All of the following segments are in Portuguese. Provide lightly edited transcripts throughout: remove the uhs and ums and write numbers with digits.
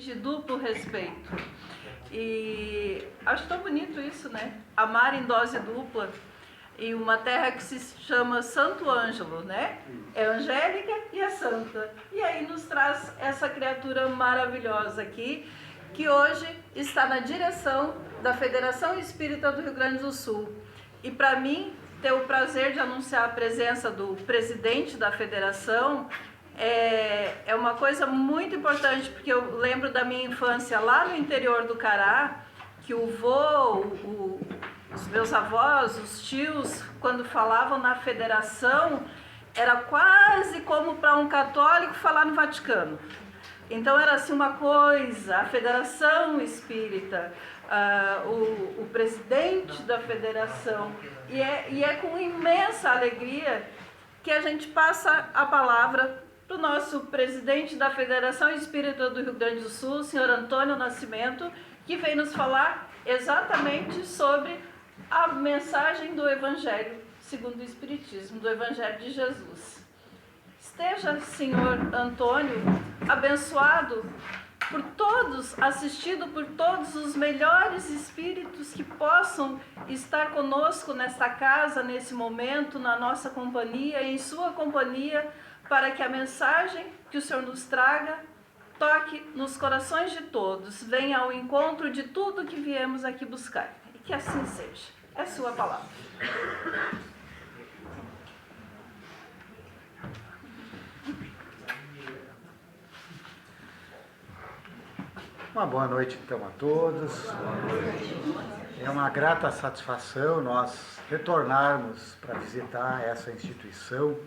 de duplo respeito. E acho tão bonito isso, né? Amar em dose dupla. E uma terra que se chama Santo Ângelo, né? É angélica e é santa. E aí nos traz essa criatura maravilhosa aqui, que hoje está na direção da Federação Espírita do Rio Grande do Sul. E para mim, ter o prazer de anunciar a presença do presidente da federação é uma coisa muito importante, porque eu lembro da minha infância lá no interior do Cará, que o vô, os meus avós, os tios, quando falavam na federação, era quase como para um católico falar no Vaticano. Então era assim uma coisa, a Federação Espírita, o presidente da federação, e é com imensa alegria que a gente passa a palavra para o nosso presidente da Federação Espírita do Rio Grande do Sul, senhor Antônio Nascimento, que vem nos falar exatamente sobre a mensagem do Evangelho segundo o Espiritismo, do Evangelho de Jesus. Esteja, senhor Antônio, abençoado por todos, assistido por todos os melhores espíritos que possam estar conosco nesta casa, nesse momento, na nossa companhia, em sua companhia, para que a mensagem que o Senhor nos traga toque nos corações de todos, venha ao encontro de tudo que viemos aqui buscar. E que assim seja. É sua palavra. Uma boa noite, então, a todos. É uma grata satisfação nós retornarmos para visitar essa instituição.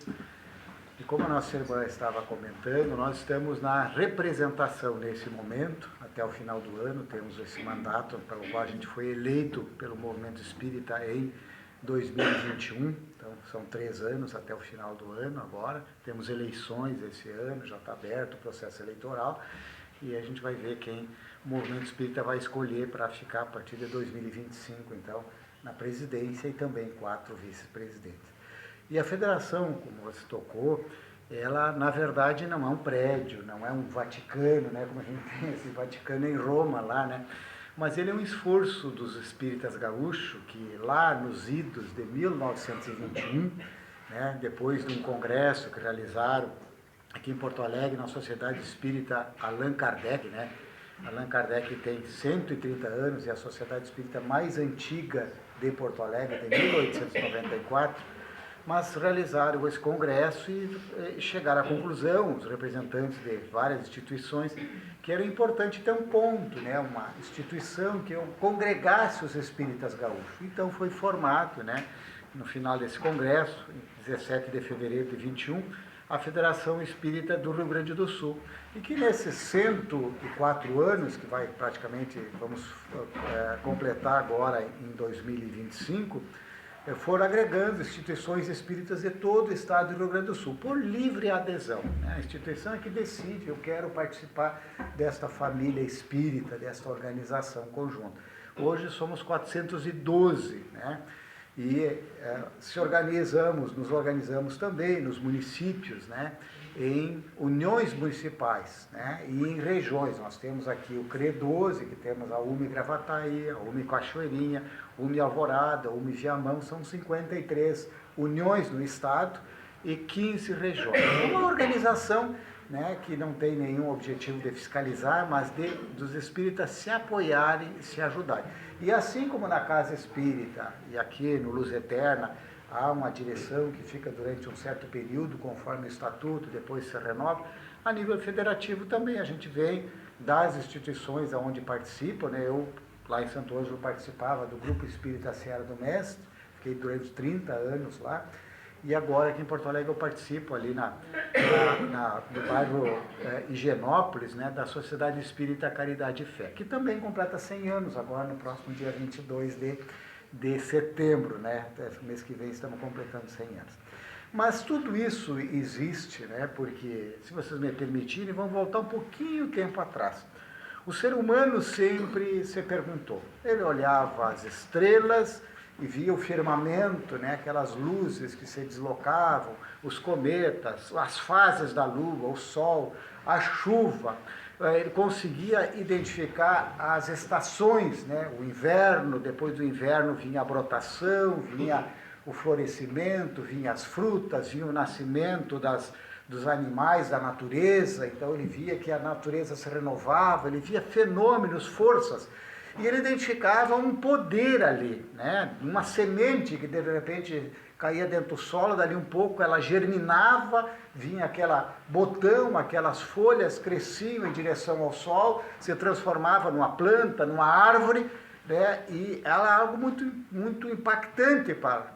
E como a nossa irmã estava comentando, nós estamos na representação nesse momento, até o final do ano, temos esse mandato pelo qual a gente foi eleito pelo Movimento Espírita em 2021, então são 3 anos até o final do ano agora, temos eleições esse ano, já está aberto o processo eleitoral, e a gente vai ver quem o Movimento Espírita vai escolher para ficar a partir de 2025, então, na presidência e também 4 vice-presidentes. E a federação, como você tocou, ela, na verdade, não é um prédio, não é um Vaticano, né, como a gente tem esse Vaticano em Roma, lá, né? Mas ele é um esforço dos espíritas gaúchos, que lá nos idos de 1921, né, depois de um congresso que realizaram aqui em Porto Alegre, na Sociedade Espírita Allan Kardec, né? Allan Kardec tem 130 anos e a Sociedade Espírita mais antiga de Porto Alegre, de 1894, mas realizaram esse congresso e chegaram à conclusão, os representantes de várias instituições, que era importante ter um ponto, né, uma instituição que congregasse os espíritas gaúchos. Então foi formado, né, no final desse congresso, em 17 de fevereiro de 21, a Federação Espírita do Rio Grande do Sul. E que nesses 104 anos, que vai praticamente, vamos completar agora em 2025, foram agregando instituições espíritas de todo o estado do Rio Grande do Sul, por livre adesão. Né? A instituição é que decide, eu quero participar desta família espírita, desta organização conjunta. Hoje somos 412, né? E nos organizamos também nos municípios, né? Em uniões municipais, né? E em regiões. Nós temos aqui o CRE12, que temos a UME Gravataí, a UME Cachoeirinha, UME Alvorada, UME Viamão, são 53 uniões no estado e 15 regiões. É uma organização, né, que não tem nenhum objetivo de fiscalizar, mas dos espíritas se apoiarem e se ajudarem. E assim como na Casa Espírita e aqui no Luz Eterna, há uma direção que fica durante um certo período, conforme o estatuto, depois se renova, a nível federativo também a gente vem das instituições onde participa, né? Eu, lá em Santo Ângelo, participava do Grupo Espírita Serra do Mestre, fiquei durante 30 anos lá, e agora aqui em Porto Alegre eu participo ali no bairro Higienópolis, né, da Sociedade Espírita Caridade e Fé, que também completa 100 anos agora, no próximo dia 22 de setembro, né? Mês que vem estamos completando 100 anos. Mas tudo isso existe, né? Porque, se vocês me permitirem, vamos voltar um pouquinho tempo atrás. O ser humano sempre se perguntou. Ele olhava as estrelas e via o firmamento, né? Aquelas luzes que se deslocavam, os cometas, as fases da lua, o sol, a chuva. ele conseguia identificar as estações, né? O inverno, depois do inverno vinha a brotação, vinha o florescimento, vinha as frutas, vinha o nascimento dos animais, da natureza. Então ele via que a natureza se renovava, ele via fenômenos, forças, e ele identificava um poder ali, né? Uma semente que de repente caía dentro do solo, dali um pouco ela germinava, vinha aquela botão, aquelas folhas cresciam em direção ao sol, se transformava numa planta, numa árvore, né? E ela é algo muito, muito impactante para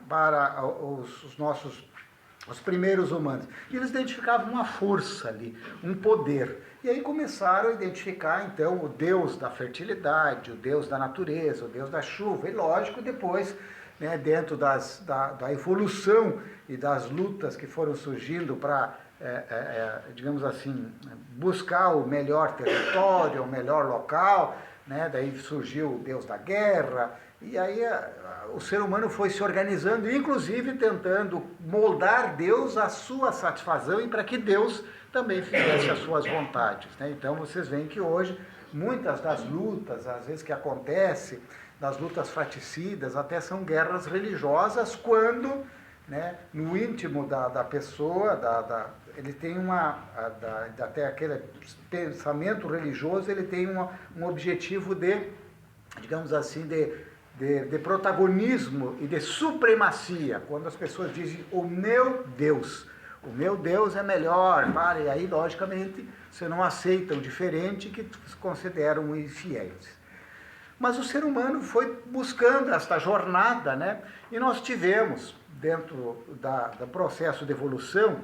os primeiros humanos. E eles identificavam uma força ali, um poder. E aí começaram a identificar, então, o Deus da fertilidade, o Deus da natureza, o Deus da chuva. E, lógico, depois, né, dentro da evolução e das lutas que foram surgindo para, digamos assim, buscar o melhor território, o melhor local, né, daí surgiu o Deus da guerra. E aí o ser humano foi se organizando, inclusive tentando moldar Deus à sua satisfação e para que Deus também fizesse as suas vontades, né? Então vocês veem que hoje muitas das lutas, às vezes que acontecem, das lutas fratricidas, até são guerras religiosas, quando, né, no íntimo da pessoa, ele tem até aquele pensamento religioso, ele tem um objetivo de, digamos assim, de protagonismo e de supremacia, quando as pessoas dizem o meu Deus é melhor, e aí logicamente você não aceita o diferente, que se consideram infiéis. Mas o ser humano foi buscando esta jornada, né? E nós tivemos, dentro do processo de evolução,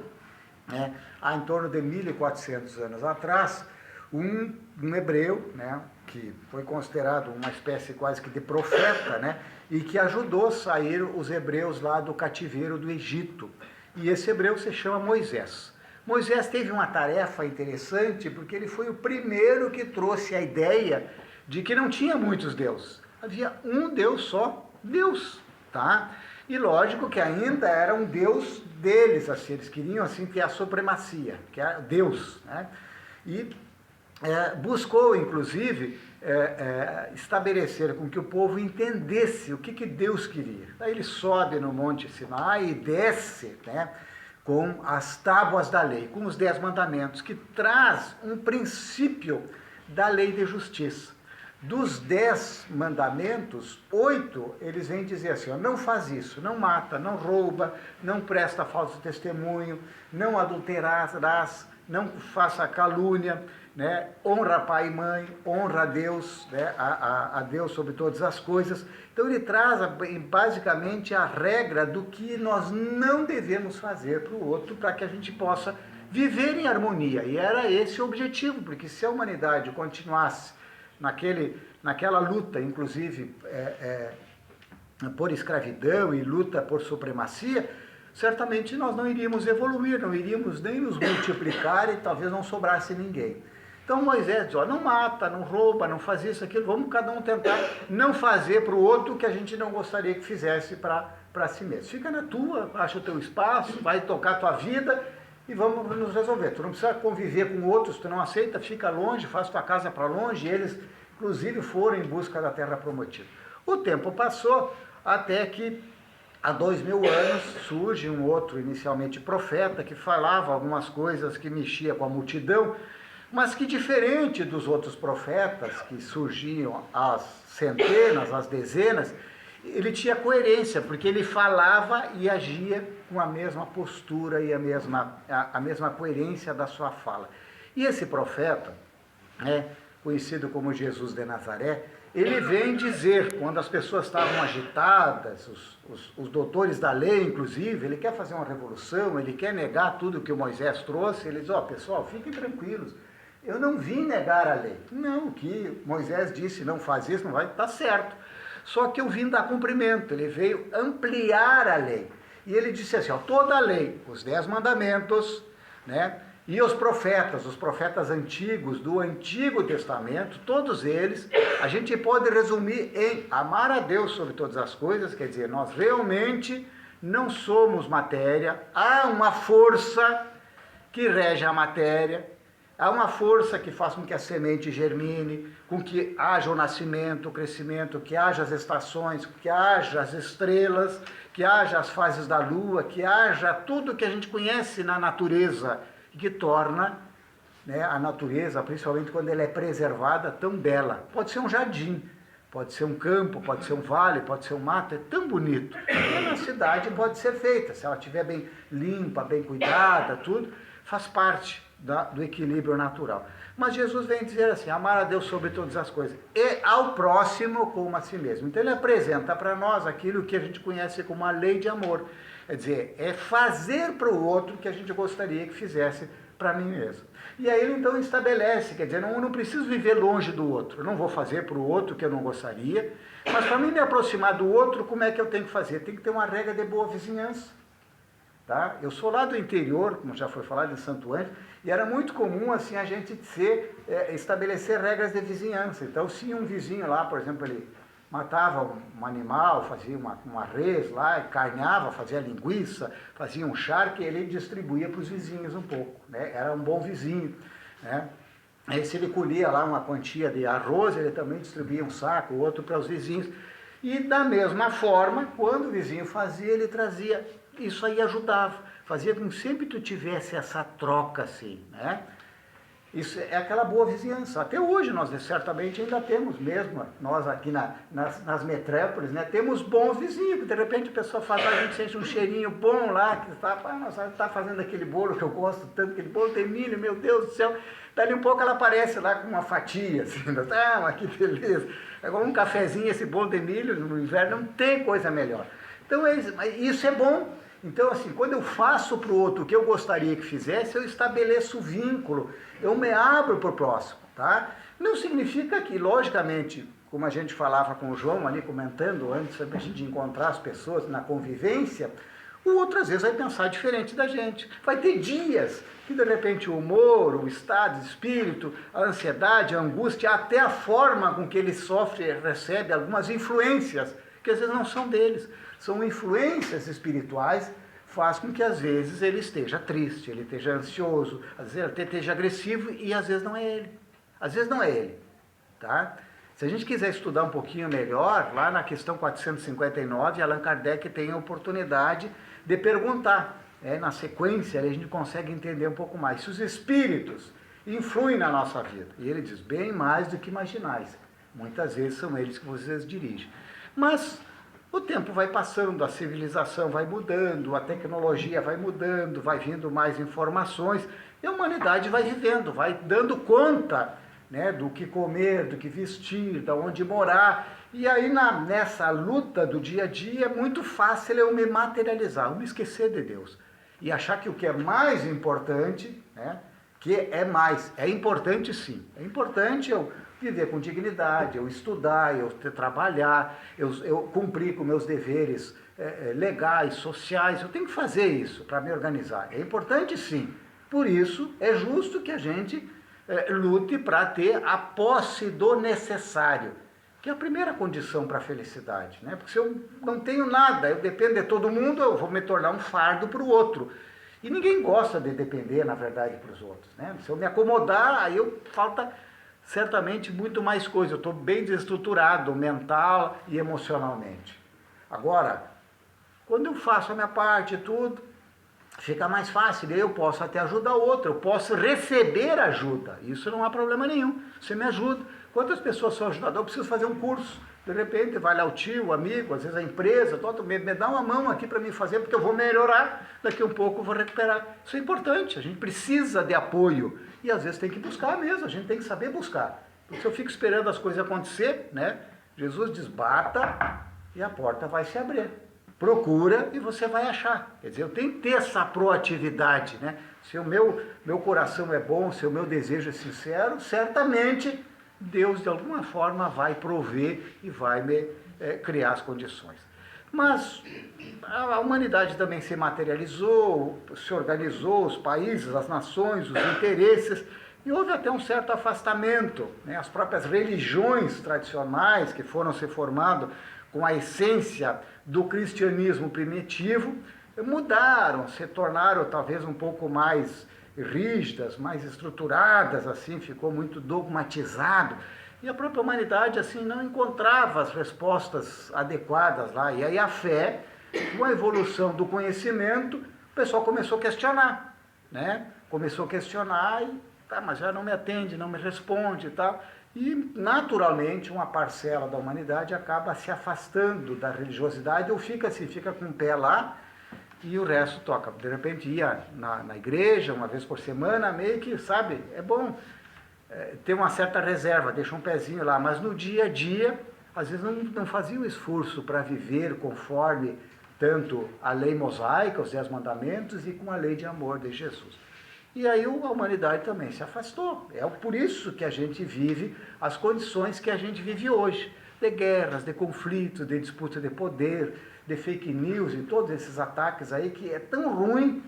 né, há em torno de 1400 anos atrás, um hebreu, né, que foi considerado uma espécie quase que de profeta, né, e que ajudou a sair os hebreus lá do cativeiro do Egito. E esse hebreu se chama Moisés. Moisés teve uma tarefa interessante, porque ele foi o primeiro que trouxe a ideia de que não tinha muitos deuses. Havia um Deus só, Deus, tá? E lógico que ainda era um Deus deles, assim, eles queriam assim ter a supremacia, que é Deus, né? E buscou, inclusive, estabelecer com que o povo entendesse o que Deus queria. Aí ele sobe no Monte Sinai e desce, né, com as tábuas da lei, com os 10 mandamentos, que traz um princípio da lei de justiça. Dos 10 mandamentos, 8, eles vêm dizer assim, ó, não faz isso, não mata, não rouba, não presta falso testemunho, não adulterarás, não faça calúnia, né? Honra pai e mãe, honra a Deus, né? a Deus sobre todas as coisas. Então ele traz basicamente a regra do que nós não devemos fazer para o outro, para que a gente possa viver em harmonia. E era esse o objetivo, porque se a humanidade continuasse naquela luta, inclusive por escravidão e luta por supremacia, certamente nós não iríamos evoluir, não iríamos nem nos multiplicar e talvez não sobrasse ninguém. Então Moisés diz, ó, não mata, não rouba, não faz isso, aquilo, vamos cada um tentar não fazer para o outro o que a gente não gostaria que fizesse para si mesmo. Fica na tua, acha o teu espaço, vai tocar a tua vida e vamos nos resolver. Tu não precisa conviver com outros, tu não aceita, fica longe, faz tua casa para longe, e eles inclusive foram em busca da terra prometida. O tempo passou até que há 2000 anos surge um outro, inicialmente profeta, que falava algumas coisas que mexia com a multidão, mas que, diferente dos outros profetas que surgiam às centenas, às dezenas, ele tinha coerência, porque ele falava e agia com a mesma postura e a mesma coerência da sua fala. E esse profeta, conhecido como Jesus de Nazaré, ele vem dizer, quando as pessoas estavam agitadas, os doutores da lei, inclusive, ele quer fazer uma revolução, ele quer negar tudo que o Moisés trouxe, ele diz, ó, pessoal, fiquem tranquilos, eu não vim negar a lei. Não, o que Moisés disse, não faz isso, não vai, tá certo. Só que eu vim dar cumprimento, ele veio ampliar a lei. E ele disse assim, ó, toda a lei, os 10 mandamentos, né, e os profetas antigos do Antigo Testamento, todos eles, a gente pode resumir em amar a Deus sobre todas as coisas, quer dizer, nós realmente não somos matéria, há uma força que rege a matéria, Há uma força que faz com que a semente germine, com que haja o nascimento, o crescimento, que haja as estações, que haja as estrelas, que haja as fases da lua, que haja tudo que a gente conhece na natureza e que torna, né, a natureza, principalmente quando ela é preservada, tão bela. Pode ser um jardim, pode ser um campo, pode ser um vale, pode ser um mato, é tão bonito. E na cidade pode ser feita, se ela estiver bem limpa, bem cuidada, tudo, faz parte do equilíbrio natural. Mas Jesus vem dizer assim, amar a Deus sobre todas as coisas, e ao próximo como a si mesmo. Então ele apresenta para nós aquilo que a gente conhece como a lei de amor. Quer dizer, é fazer para o outro o que a gente gostaria que fizesse para mim mesmo. E aí ele então estabelece, quer dizer, eu não preciso viver longe do outro, eu não vou fazer para o outro o que eu não gostaria, mas para mim me aproximar do outro, como é que eu tenho que fazer? Tem que ter uma regra de boa vizinhança. Tá? Eu sou lá do interior, como já foi falado, em Santo Ângelo, e era muito comum assim a gente estabelecer regras de vizinhança. Então, se um vizinho lá, por exemplo, ele matava um animal, fazia uma res lá, carneava, fazia linguiça, fazia um charque, ele distribuía para os vizinhos um pouco, né? Era um bom vizinho, né? Aí, se ele colhia lá uma quantia de arroz, ele também distribuía um saco, outro para os vizinhos. E da mesma forma, quando o vizinho fazia, ele trazia. Isso aí ajudava, fazia com que sempre tu tivesse essa troca assim, né? Isso é aquela boa vizinhança. Até hoje nós certamente ainda temos mesmo, nós aqui nas metrópoles, né? Temos bons vizinhos, que de repente a pessoa faz, a gente sente um cheirinho bom lá, que está fazendo aquele bolo que eu gosto tanto, aquele bolo tem milho, meu Deus do céu. Dali um pouco ela aparece lá com uma fatia, assim, mas que beleza. Agora um cafezinho, esse bolo de milho no inverno não tem coisa melhor. Então isso é bom. Então, assim, quando eu faço para o outro o que eu gostaria que fizesse, eu estabeleço o vínculo, eu me abro para o próximo, tá? Não significa que, logicamente, como a gente falava com o João ali, comentando antes, a gente encontrar as pessoas na convivência, o outro às vezes vai pensar diferente da gente. Vai ter dias que, de repente, o humor, o estado de espírito, a ansiedade, a angústia, até a forma com que ele sofre, recebe algumas influências, que às vezes não são deles. São influências espirituais, faz com que às vezes ele esteja triste, ele esteja ansioso, às vezes ele até esteja agressivo e às vezes não é ele. Às vezes não é ele, tá? Se a gente quiser estudar um pouquinho melhor, lá na questão 459, Allan Kardec tem a oportunidade de perguntar. Na sequência, a gente consegue entender um pouco mais. Se os espíritos influem na nossa vida, e ele diz, bem mais do que imaginais. Muitas vezes são eles que vocês dirigem. Mas o tempo vai passando, a civilização vai mudando, a tecnologia vai mudando, vai vindo mais informações, e a humanidade vai vivendo, vai dando conta, né, do que comer, do que vestir, de onde morar. E aí nessa luta do dia a dia é muito fácil eu me materializar, eu me esquecer de Deus. E achar que o que é mais importante, né, que é importante sim, é importante eu viver com dignidade, eu estudar, eu trabalhar, eu cumprir com meus deveres legais, sociais, eu tenho que fazer isso para me organizar. É importante sim. Por isso, é justo que a gente lute para ter a posse do necessário, que é a primeira condição para a felicidade, né? Porque se eu não tenho nada, eu dependo de todo mundo, eu vou me tornar um fardo para o outro. E ninguém gosta de depender, na verdade, para os outros, né? Se eu me acomodar, aí falta certamente muito mais coisa, eu estou bem desestruturado mental e emocionalmente. Agora, quando eu faço a minha parte e tudo, fica mais fácil, eu posso até ajudar o outro, eu posso receber ajuda, isso não há problema nenhum, você me ajuda. Quantas pessoas são ajudadas? Eu preciso fazer um curso, de repente vai lá o tio, o amigo, às vezes a empresa, me dá uma mão aqui para mim fazer, porque eu vou melhorar, daqui a um pouco eu vou recuperar. Isso é importante, a gente precisa de apoio, e às vezes tem que buscar mesmo, a gente tem que saber buscar. Porque se eu fico esperando as coisas acontecer, né, Jesus diz, bata e a porta vai se abrir. Procura e você vai achar. Quer dizer, eu tenho que ter essa proatividade, né? Se o meu coração é bom, se o meu desejo é sincero, certamente Deus de alguma forma vai prover e vai me criar as condições. Mas a humanidade também se materializou, se organizou, os países, as nações, os interesses, e houve até um certo afastamento, né? As próprias religiões tradicionais que foram se formando com a essência do cristianismo primitivo, mudaram, se tornaram talvez um pouco mais rígidas, mais estruturadas, assim, ficou muito dogmatizado. E a própria humanidade, assim, não encontrava as respostas adequadas lá. E aí a fé, com a evolução do conhecimento, o pessoal começou a questionar, né? Começou a questionar e, tá, mas já não me atende, não me responde e tal. E, naturalmente, uma parcela da humanidade acaba se afastando da religiosidade ou fica assim, fica com o pé lá e o resto toca. De repente ia na igreja uma vez por semana, meio que, sabe, é bom ter uma certa reserva, deixa um pezinho lá, mas no dia a dia, às vezes não fazia o esforço para viver conforme tanto a lei mosaica, os 10 mandamentos, e com a lei de amor de Jesus. E aí a humanidade também se afastou. É por isso que a gente vive as condições que a gente vive hoje, de guerras, de conflitos, de disputa de poder, de fake news e todos esses ataques aí que é tão ruim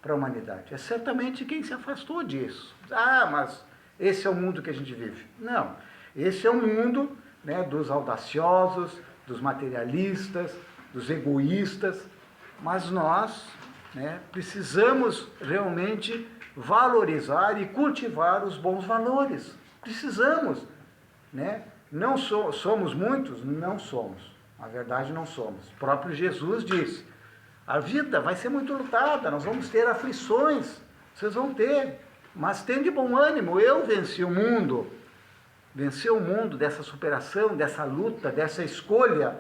para a humanidade. É certamente quem se afastou disso. Ah, mas esse é o mundo que a gente vive. Não, esse é o mundo, né, dos audaciosos, dos materialistas, dos egoístas, mas nós, né, precisamos realmente valorizar e cultivar os bons valores. Precisamos, né? Não somos muitos? Não somos. Na verdade, não somos. O próprio Jesus disse, a vida vai ser muito lutada, nós vamos ter aflições, vocês vão ter, mas tem de bom ânimo, eu venci o mundo dessa superação, dessa luta, dessa escolha,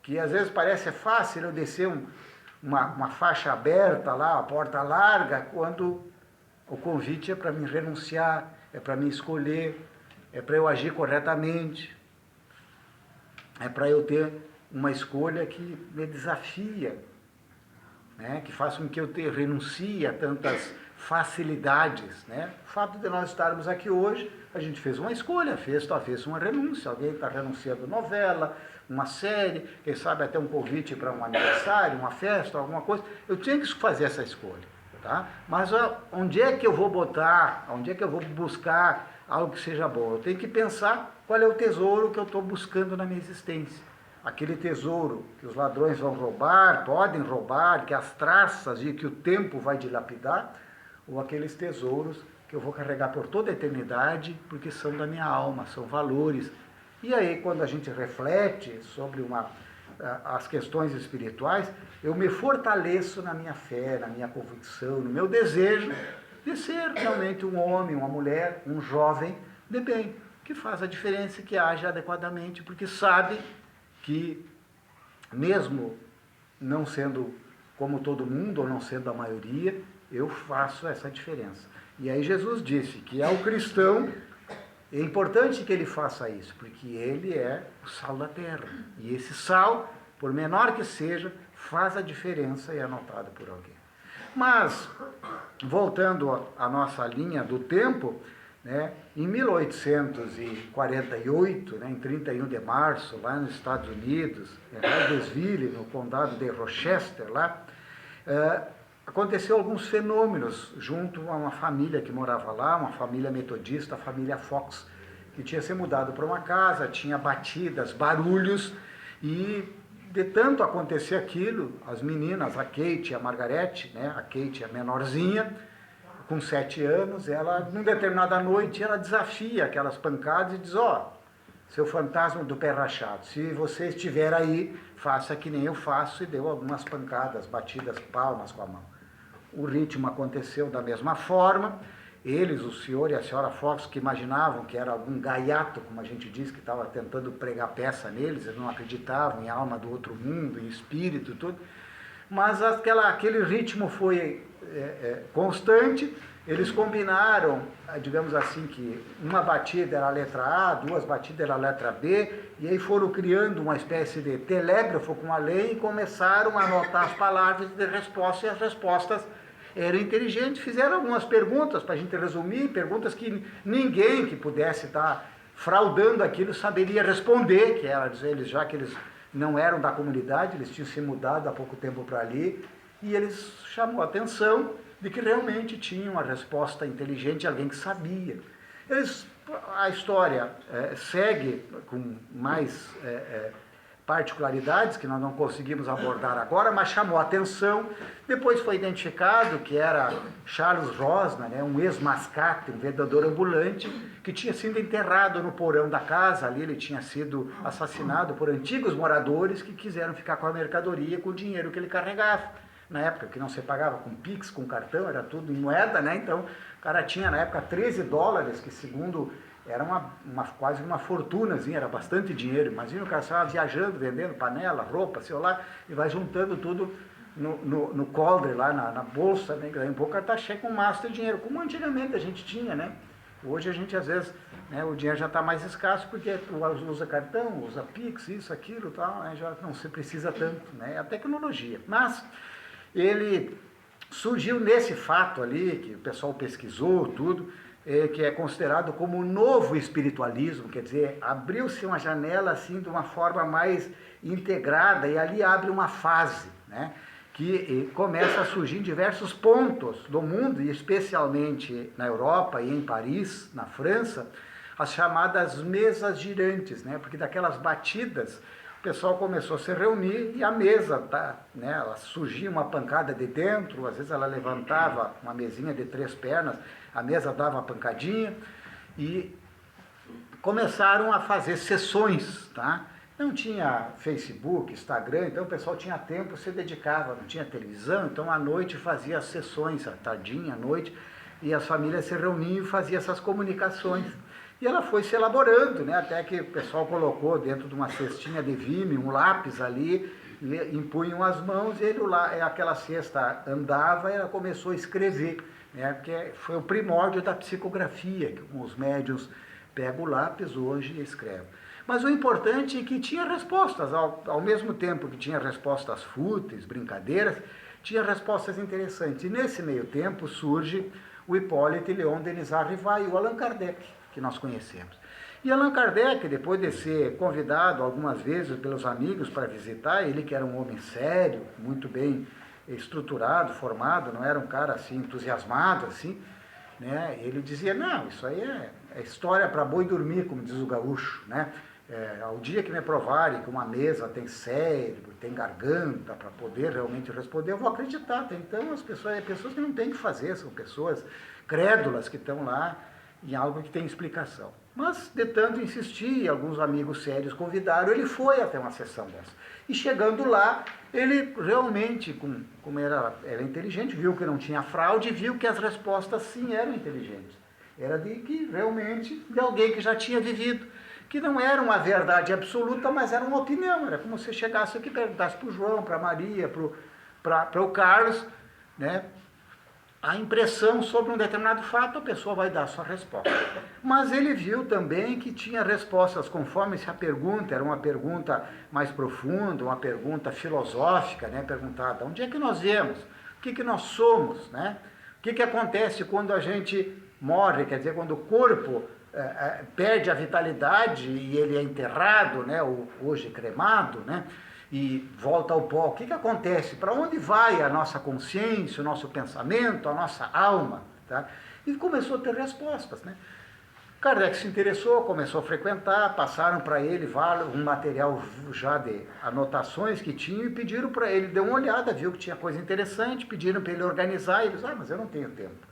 que às vezes parece fácil eu descer uma faixa aberta lá, a porta larga, quando o convite é para mim renunciar, é para mim escolher, é para eu agir corretamente, é para eu ter uma escolha que me desafia, né, que faz com que eu renuncie a tantas facilidades, né? O fato de nós estarmos aqui hoje, a gente fez uma escolha, talvez uma renúncia, alguém está renunciando novela, uma série, quem sabe até um convite para um aniversário, uma festa, alguma coisa, eu tinha que fazer essa escolha, tá? Mas onde é que eu vou botar, onde é que eu vou buscar algo que seja bom? Eu tenho que pensar qual é o tesouro que eu estou buscando na minha existência. Aquele tesouro que os ladrões vão roubar, podem roubar, que as traças e que o tempo vai dilapidar, ou aqueles tesouros que eu vou carregar por toda a eternidade, porque são da minha alma, são valores. E aí, quando a gente reflete sobre as questões espirituais, eu me fortaleço na minha fé, na minha convicção, no meu desejo de ser realmente um homem, uma mulher, um jovem de bem, que faz a diferença, que age adequadamente, porque sabe que, mesmo não sendo como todo mundo, ou não sendo a maioria, eu faço essa diferença. E aí Jesus disse que ao cristão é importante que ele faça isso, porque ele é o sal da terra. E esse sal, por menor que seja, faz a diferença e é notado por alguém. Mas, voltando à nossa linha do tempo, né, em 1848, né, em 31 de março, lá nos Estados Unidos, em Hydesville, no condado de Rochester, lá, aconteceu alguns fenômenos junto a uma família que morava lá, uma família metodista, a família Fox, que tinha se mudado para uma casa, tinha batidas, barulhos, e de tanto acontecer aquilo, as meninas, a Kate e a Margarete, né, a Kate, a menorzinha, com 7 anos, ela, numa determinada noite, ela desafia aquelas pancadas e diz, seu fantasma do pé rachado, se você estiver aí, faça que nem eu faço, e deu algumas pancadas, batidas palmas com a mão. O ritmo aconteceu da mesma forma, eles, o senhor e a senhora Fox, que imaginavam que era algum gaiato, como a gente diz, que estava tentando pregar peça neles, eles não acreditavam em alma do outro mundo, em espírito e tudo, mas aquele ritmo foi constante. Eles combinaram, digamos assim, que uma batida era a letra A, 2 batidas era a letra B, e aí foram criando uma espécie de telégrafo com a lei e começaram a anotar as palavras de resposta, e as respostas eram inteligentes. Fizeram algumas perguntas, para a gente resumir, perguntas que ninguém que pudesse estar fraudando aquilo saberia responder, que era, eles, já que eles não eram da comunidade, eles tinham se mudado há pouco tempo para ali, e eles chamou a atenção de que realmente tinham uma resposta inteligente, alguém que sabia. A história segue com mais particularidades que nós não conseguimos abordar agora, mas chamou a atenção. Depois foi identificado que era Charles Rosner, né, um ex-mascate, um vendedor ambulante, que tinha sido enterrado no porão da casa. Ali ele tinha sido assassinado por antigos moradores que quiseram ficar com a mercadoria, com o dinheiro que ele carregava. Na época que não se pagava com Pix, com cartão, era tudo em moeda, né? Então o cara tinha na época $13, que segundo era quase uma fortunazinha, era bastante dinheiro. Imagina o cara estava viajando, vendendo panela, roupa, celular, e vai juntando tudo no coldre lá, na bolsa, né? Daí um pouco o cara está cheio com um maço de dinheiro, como antigamente a gente tinha, né? Hoje a gente às vezes, né, o dinheiro já está mais escasso porque usa cartão, usa Pix, isso, aquilo, tal, né? Já não se precisa tanto, né? É a tecnologia. Mas ele surgiu nesse fato ali, que o pessoal pesquisou tudo, que é considerado como o novo espiritualismo, quer dizer, abriu-se uma janela assim de uma forma mais integrada, e ali abre uma fase, né, que começa a surgir em diversos pontos do mundo, e especialmente na Europa e em Paris, na França, as chamadas mesas girantes, né, porque daquelas batidas o pessoal começou a se reunir e a mesa, né, ela surgia uma pancada de dentro, às vezes ela levantava uma mesinha de 3 pernas, a mesa dava uma pancadinha, e começaram a fazer sessões, tá? Não tinha Facebook, Instagram, então o pessoal tinha tempo, se dedicava, não tinha televisão, então à noite fazia as sessões, à tardinha, à noite, e as famílias se reuniam e faziam essas comunicações. E ela foi se elaborando, né, até que o pessoal colocou dentro de uma cestinha de vime, um lápis ali, e impunham as mãos, e aquela cesta andava e ela começou a escrever, né, porque foi o primórdio da psicografia, que os médiuns pegam o lápis hoje e escrevem. Mas o importante é que tinha respostas, ao mesmo tempo que tinha respostas fúteis, brincadeiras, tinha respostas interessantes. E nesse meio tempo surge o Hippolyte Léon Denis Arrivai e o Allan Kardec, que nós conhecemos. E Allan Kardec, depois de ser convidado algumas vezes pelos amigos para visitar, ele que era um homem sério, muito bem estruturado, formado, não era um cara assim entusiasmado assim, né? Ele dizia, não, isso aí é história para boi dormir, como diz o gaúcho, né? Ao dia que me provarem que uma mesa tem cérebro, tem garganta para poder realmente responder, eu vou acreditar. Então as pessoas que não têm o que fazer, são pessoas crédulas que estão lá em algo que tem explicação. Mas, de tanto insistir, alguns amigos sérios convidaram, ele foi até uma sessão dessa. E chegando lá, ele realmente, como era inteligente, viu que não tinha fraude, viu que as respostas sim eram inteligentes. Era realmente de alguém que já tinha vivido, que não era uma verdade absoluta, mas era uma opinião. Era como se chegasse aqui e perguntasse para o João, para a Maria, para o Carlos, né, a impressão sobre um determinado fato, a pessoa vai dar a sua resposta. Mas ele viu também que tinha respostas conforme se a pergunta era uma pergunta mais profunda, uma pergunta filosófica, né, perguntada, onde é que nós viemos? O que nós somos? Né? O que acontece quando a gente morre? Quer dizer, quando o corpo perde a vitalidade e ele é enterrado, né, ou hoje cremado, né, e volta ao pó. O que acontece? Para onde vai a nossa consciência, o nosso pensamento, a nossa alma? Tá? E começou a ter respostas. Né? Kardec se interessou, começou a frequentar, passaram para ele um material já de anotações que tinham e pediram para ele, deu uma olhada, viu que tinha coisa interessante, pediram para ele organizar, e ele disse, mas eu não tenho tempo.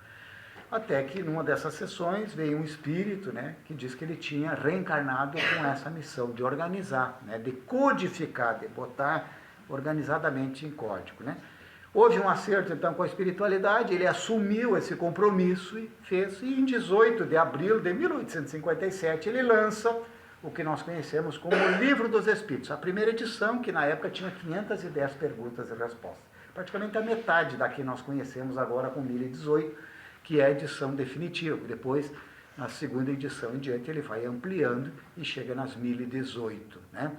Até que numa dessas sessões veio um espírito, né, que diz que ele tinha reencarnado com essa missão de organizar, né, de codificar, de botar organizadamente em código. Né. Houve um acerto então com a espiritualidade, ele assumiu esse compromisso e fez, e em 18 de abril de 1857 ele lança o que nós conhecemos como o Livro dos Espíritos, a primeira edição, que na época tinha 510 perguntas e respostas, praticamente a metade da que nós conhecemos agora com 1018, que é a edição definitiva. Depois, na segunda edição em diante, ele vai ampliando e chega nas 1018. Né?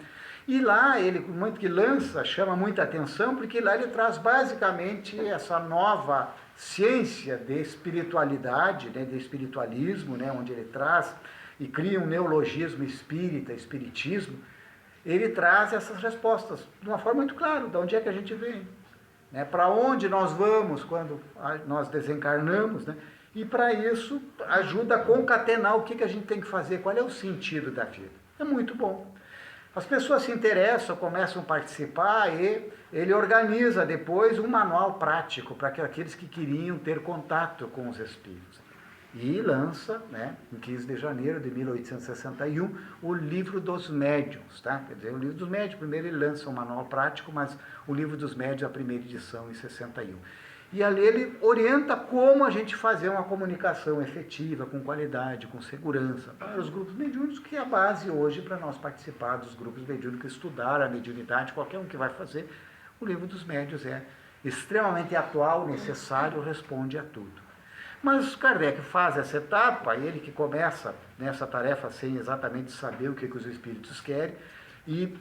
E lá, ele, muito que lança, chama muita atenção, porque lá ele traz basicamente essa nova ciência de espiritualidade, né, de espiritualismo, né, onde ele traz e cria um neologismo espírita, espiritismo. Ele traz essas respostas de uma forma muito clara, de onde é que a gente vem. Né, para onde nós vamos quando nós desencarnamos, né? E para isso ajuda a concatenar o que a gente tem que fazer, qual é o sentido da vida. É muito bom. As pessoas se interessam, começam a participar e ele organiza depois um manual prático para aqueles que queriam ter contato com os espíritos. E lança, né, em 15 de janeiro de 1861, o Livro dos Médiuns. Tá? Quer dizer, o Livro dos Médiuns, primeiro ele lança um manual prático, mas o Livro dos Médiuns, a primeira edição, em 61. E ali ele orienta como a gente fazer uma comunicação efetiva, com qualidade, com segurança, para os grupos mediúnicos, que é a base hoje para nós participar dos grupos mediúnicos, estudar a mediunidade, qualquer um que vai fazer. O Livro dos Médiuns é extremamente atual, necessário, responde a tudo. Mas Kardec faz essa etapa, ele que começa nessa tarefa sem exatamente saber o que os espíritos querem, e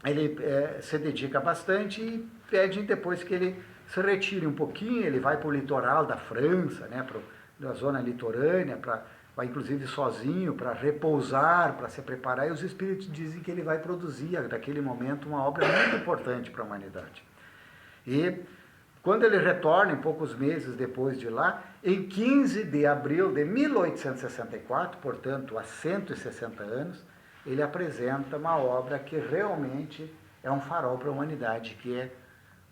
ele se dedica bastante e pede depois que ele se retire um pouquinho, ele vai para o litoral da França, né, para a zona litorânea, vai inclusive sozinho para repousar, para se preparar, e os espíritos dizem que ele vai produzir, naquele momento, uma obra muito importante para a humanidade. E quando ele retorna, em poucos meses depois de lá, em 15 de abril de 1864, portanto há 160 anos, ele apresenta uma obra que realmente é um farol para a humanidade, que é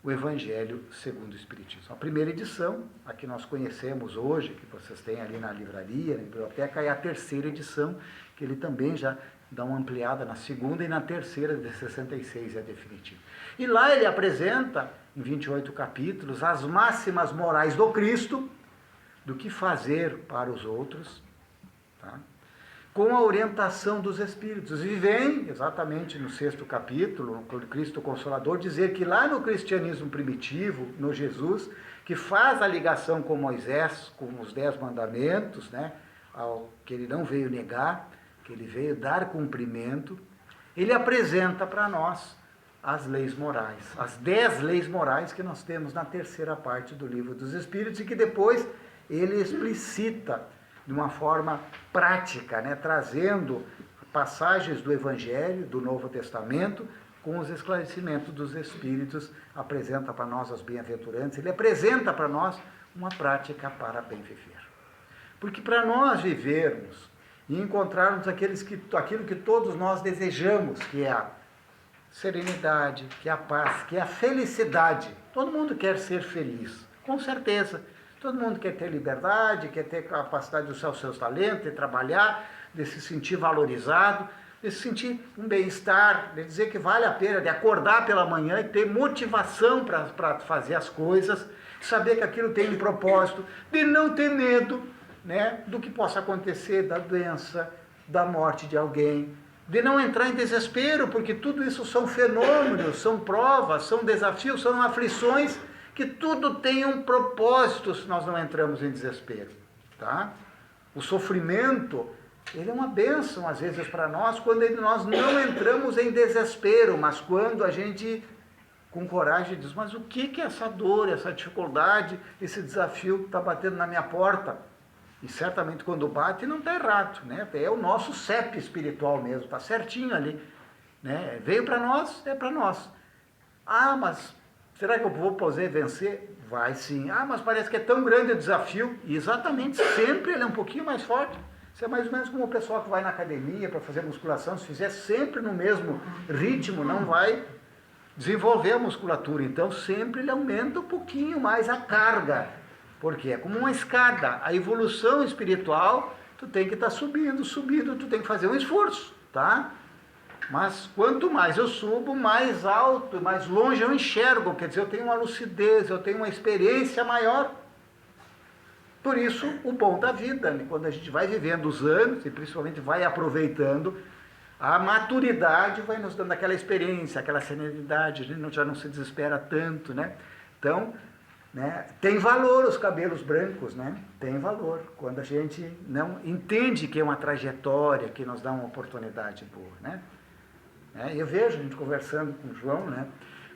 o Evangelho segundo o Espiritismo. A primeira edição, a que nós conhecemos hoje, que vocês têm ali na livraria, na biblioteca, é a terceira edição, que ele também já dá uma ampliada na segunda, e na terceira, de 66, é a definitiva. E lá ele apresenta, em 28 capítulos, as máximas morais do Cristo, do que fazer para os outros, tá? Com a orientação dos Espíritos. E vem, exatamente no 6º capítulo, no Cristo Consolador, dizer que lá no cristianismo primitivo, no Jesus, que faz a ligação com Moisés, com os 10 mandamentos, né, que ele não veio negar, que ele veio dar cumprimento, ele apresenta para nós as leis morais, as 10 leis morais que nós temos na terceira parte do Livro dos Espíritos, e que depois ele explicita de uma forma prática, né, trazendo passagens do Evangelho, do Novo Testamento, com os esclarecimentos dos Espíritos, apresenta para nós as bem-aventuranças, ele apresenta para nós uma prática para bem viver. Porque para nós vivermos e encontrarmos aquilo que todos nós desejamos, que é a serenidade, que é a paz, que é a felicidade. Todo mundo quer ser feliz, com certeza. Todo mundo quer ter liberdade, quer ter capacidade de usar os seus talentos, de trabalhar, de se sentir valorizado, de se sentir um bem-estar, de dizer que vale a pena, de acordar pela manhã e ter motivação para fazer as coisas, saber que aquilo tem um propósito, de não ter medo, né, do que possa acontecer, da doença, da morte de alguém, de não entrar em desespero, porque tudo isso são fenômenos, são provas, são desafios, são aflições, que tudo tem um propósito se nós não entramos em desespero, tá? O sofrimento, ele é uma bênção às vezes para nós, quando nós não entramos em desespero, mas quando a gente, com coragem, diz, mas o que é essa dor, essa dificuldade, esse desafio está batendo na minha porta? E certamente quando bate não está errado, né? É o nosso CEP espiritual mesmo, está certinho ali, né? Veio para nós, é para nós. Ah, mas será que eu vou poder vencer? Vai sim. Ah, mas parece que é tão grande o desafio. E exatamente, sempre ele é um pouquinho mais forte. Isso é mais ou menos como o pessoal que vai na academia para fazer musculação. Se fizer sempre no mesmo ritmo, não vai desenvolver a musculatura. Então, sempre ele aumenta um pouquinho mais a carga. Porque é como uma escada. A evolução espiritual, tu tem que estar subindo, tu tem que fazer um esforço, tá? Mas quanto mais eu subo, mais alto, mais longe eu enxergo, quer dizer, eu tenho uma lucidez, eu tenho uma experiência maior. Por isso, o bom da vida, né? Quando a gente vai vivendo os anos, e principalmente vai aproveitando, a maturidade vai nos dando aquela experiência, aquela serenidade, a gente já não se desespera tanto, né? Então, né, tem valor os cabelos brancos, né? Tem valor, quando a gente não entende que é uma trajetória, que nos dá uma oportunidade boa, né? Eu vejo a gente conversando com o João, né,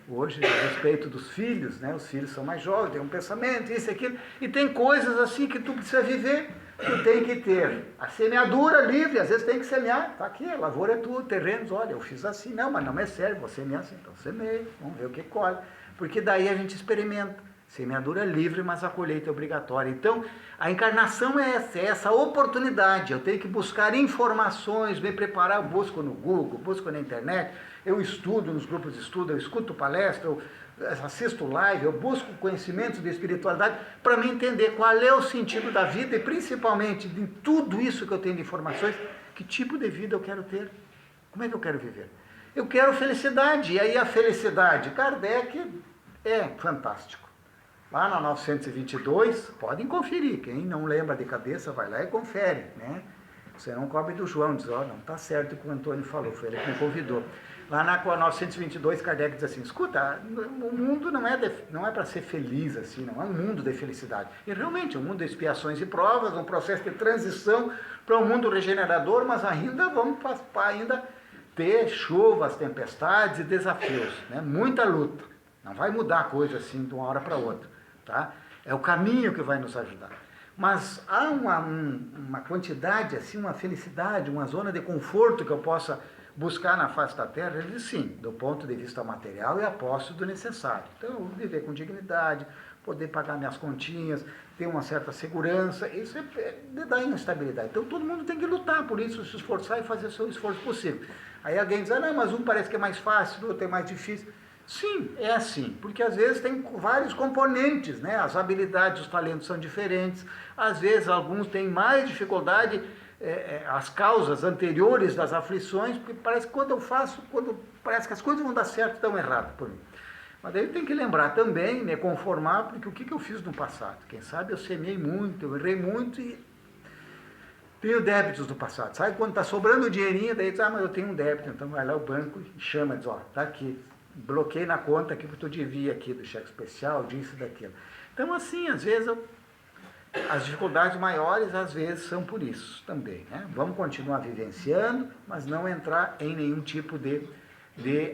hoje, a respeito dos filhos, né, os filhos são mais jovens, tem um pensamento, isso e aquilo, e tem coisas assim que tu precisa viver, tu tem que ter a semeadura livre, às vezes tem que semear, tá aqui, a lavoura é tua, terrenos, olha, eu fiz assim, não, mas não me serve, vou semear assim, então semeia, vamos ver o que colhe, porque daí a gente experimenta, Semeadura livre, mas a colheita é obrigatória. Então, a encarnação é essa oportunidade. Eu tenho que buscar informações, me preparar, eu busco no Google, busco na internet, eu estudo nos grupos de estudo, eu escuto palestra, eu assisto live, eu busco conhecimentos de espiritualidade para me entender qual é o sentido da vida e principalmente de tudo isso que eu tenho de informações, que tipo de vida eu quero ter, como é que eu quero viver. Eu quero felicidade, e aí a felicidade, Kardec é fantástico. Lá na 922, podem conferir, quem não lembra de cabeça vai lá e confere, né? Você não cobre do João, diz, ó, não está certo o que o Antônio falou, foi ele que me convidou. Lá na 922, Kardec diz assim, escuta, o mundo não é para ser feliz assim, não é um mundo de felicidade. E realmente, um mundo de expiações e provas, um processo de transição para um mundo regenerador, mas ainda vamos ainda ter chuvas, tempestades e desafios, né? Muita luta. Não vai mudar a coisa assim de uma hora para outra, tá? É o caminho que vai nos ajudar. Mas há uma quantidade, assim, uma felicidade, uma zona de conforto que eu possa buscar na face da Terra, ele diz sim, do ponto de vista material e a posse do necessário. Então, viver com dignidade, poder pagar minhas continhas, ter uma certa segurança, isso é dar instabilidade. Então, todo mundo tem que lutar por isso, se esforçar e fazer o seu esforço possível. Aí alguém diz, não, mas um parece que é mais fácil, o outro é mais difícil. Sim, é assim, porque às vezes tem vários componentes, né? As habilidades, os talentos são diferentes, às vezes alguns têm mais dificuldade, as causas anteriores das aflições, porque parece que quando parece que as coisas vão dar certo, estão erradas por mim. Mas daí tem que lembrar também, me conformar, porque o que eu fiz no passado? Quem sabe eu semeei muito, eu errei muito e tenho débitos do passado. Sabe quando está sobrando dinheirinho, daí diz, mas eu tenho um débito, então vai lá o banco e chama, diz, tá aqui, bloqueei na conta aqui que tu devia aqui do cheque especial, disso e daquilo. Então assim, às vezes as dificuldades maiores às vezes são por isso também, né? Vamos continuar vivenciando, mas não entrar em nenhum tipo de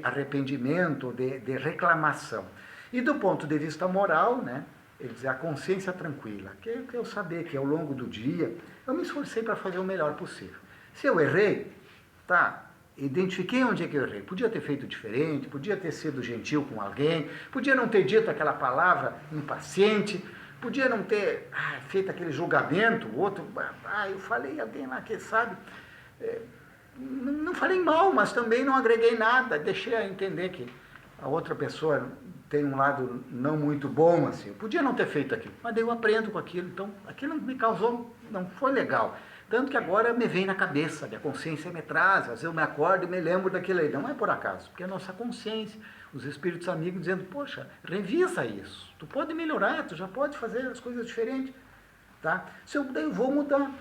arrependimento, de reclamação. E do ponto de vista moral, né? Ele diz, a consciência tranquila, que é eu saber que ao longo do dia eu me esforcei para fazer o melhor possível. Se eu errei, tá, identifiquei onde é que eu errei. Podia ter feito diferente, podia ter sido gentil com alguém, podia não ter dito aquela palavra impaciente, podia não ter feito aquele julgamento, o outro, eu falei alguém lá que sabe, não falei mal, mas também não agreguei nada, deixei a entender que a outra pessoa tem um lado não muito bom, assim, eu podia não ter feito aquilo, mas daí eu aprendo com aquilo, então aquilo me causou, não foi legal. Tanto que agora me vem na cabeça, a consciência me traz, às vezes eu me acordo e me lembro daquilo aí. Não é por acaso, porque é a nossa consciência, os espíritos amigos dizendo, poxa, revisa isso, tu pode melhorar, tu já pode fazer as coisas diferentes, tá? Se eu daí eu vou mudar.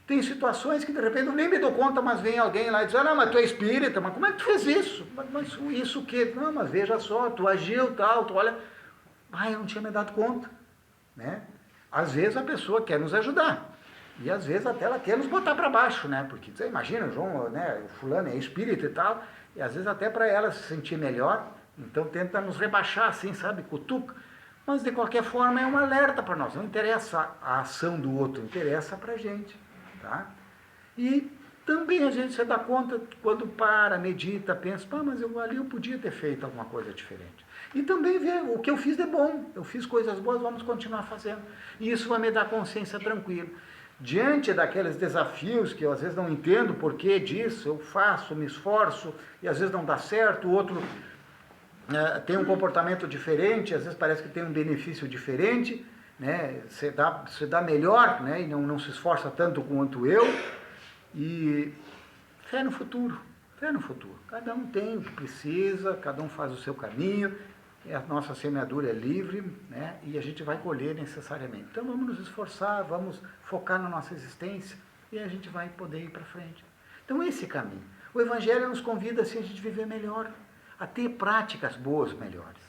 Tem situações que de repente eu nem me dou conta, mas vem alguém lá e diz, não, mas tu é espírita, mas como é que tu fez isso? Mas isso o quê? Não, mas veja só, tu agiu tal, tu olha, eu não tinha me dado conta, né? Às vezes a pessoa quer nos ajudar. E às vezes até ela quer nos botar para baixo, né? Porque você imagina, o João, né, o fulano é espírita e tal, e às vezes até para ela se sentir melhor, então tenta nos rebaixar assim, sabe, cutuca. Mas de qualquer forma é um alerta para nós, não interessa a ação do outro, interessa para a gente, tá? E também a gente se dá conta quando para, medita, pensa, mas ali eu podia ter feito alguma coisa diferente. E também ver o que eu fiz de bom, eu fiz coisas boas, vamos continuar fazendo. E isso vai me dar consciência tranquila. Diante daqueles desafios que eu às vezes não entendo o porquê disso, eu faço, me esforço e às vezes não dá certo, o outro tem um comportamento diferente, às vezes parece que tem um benefício diferente, né? Você dá melhor, né? E não se esforça tanto quanto eu. E fé no futuro, fé no futuro. Cada um tem o que precisa, cada um faz o seu caminho. A nossa semeadura é livre, né? E a gente vai colher necessariamente. Então vamos nos esforçar, vamos focar na nossa existência e a gente vai poder ir para frente. Então esse caminho. O Evangelho nos convida assim, a gente viver melhor, a ter práticas boas melhores.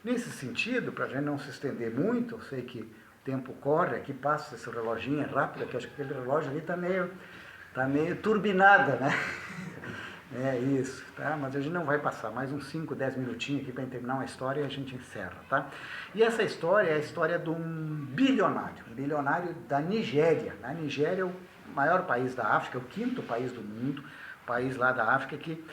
Nesse sentido, para a gente não se estender muito, eu sei que o tempo corre, aqui passa esse reloginho rápido, que acho que aquele relógio ali está meio turbinado, né? É isso, tá? Mas a gente não vai passar mais uns 5, 10 minutinhos aqui para terminar uma história e a gente encerra, tá? E essa história é a história de um bilionário da Nigéria. A Nigéria é o maior país da África, o 5º país do mundo, país lá da África que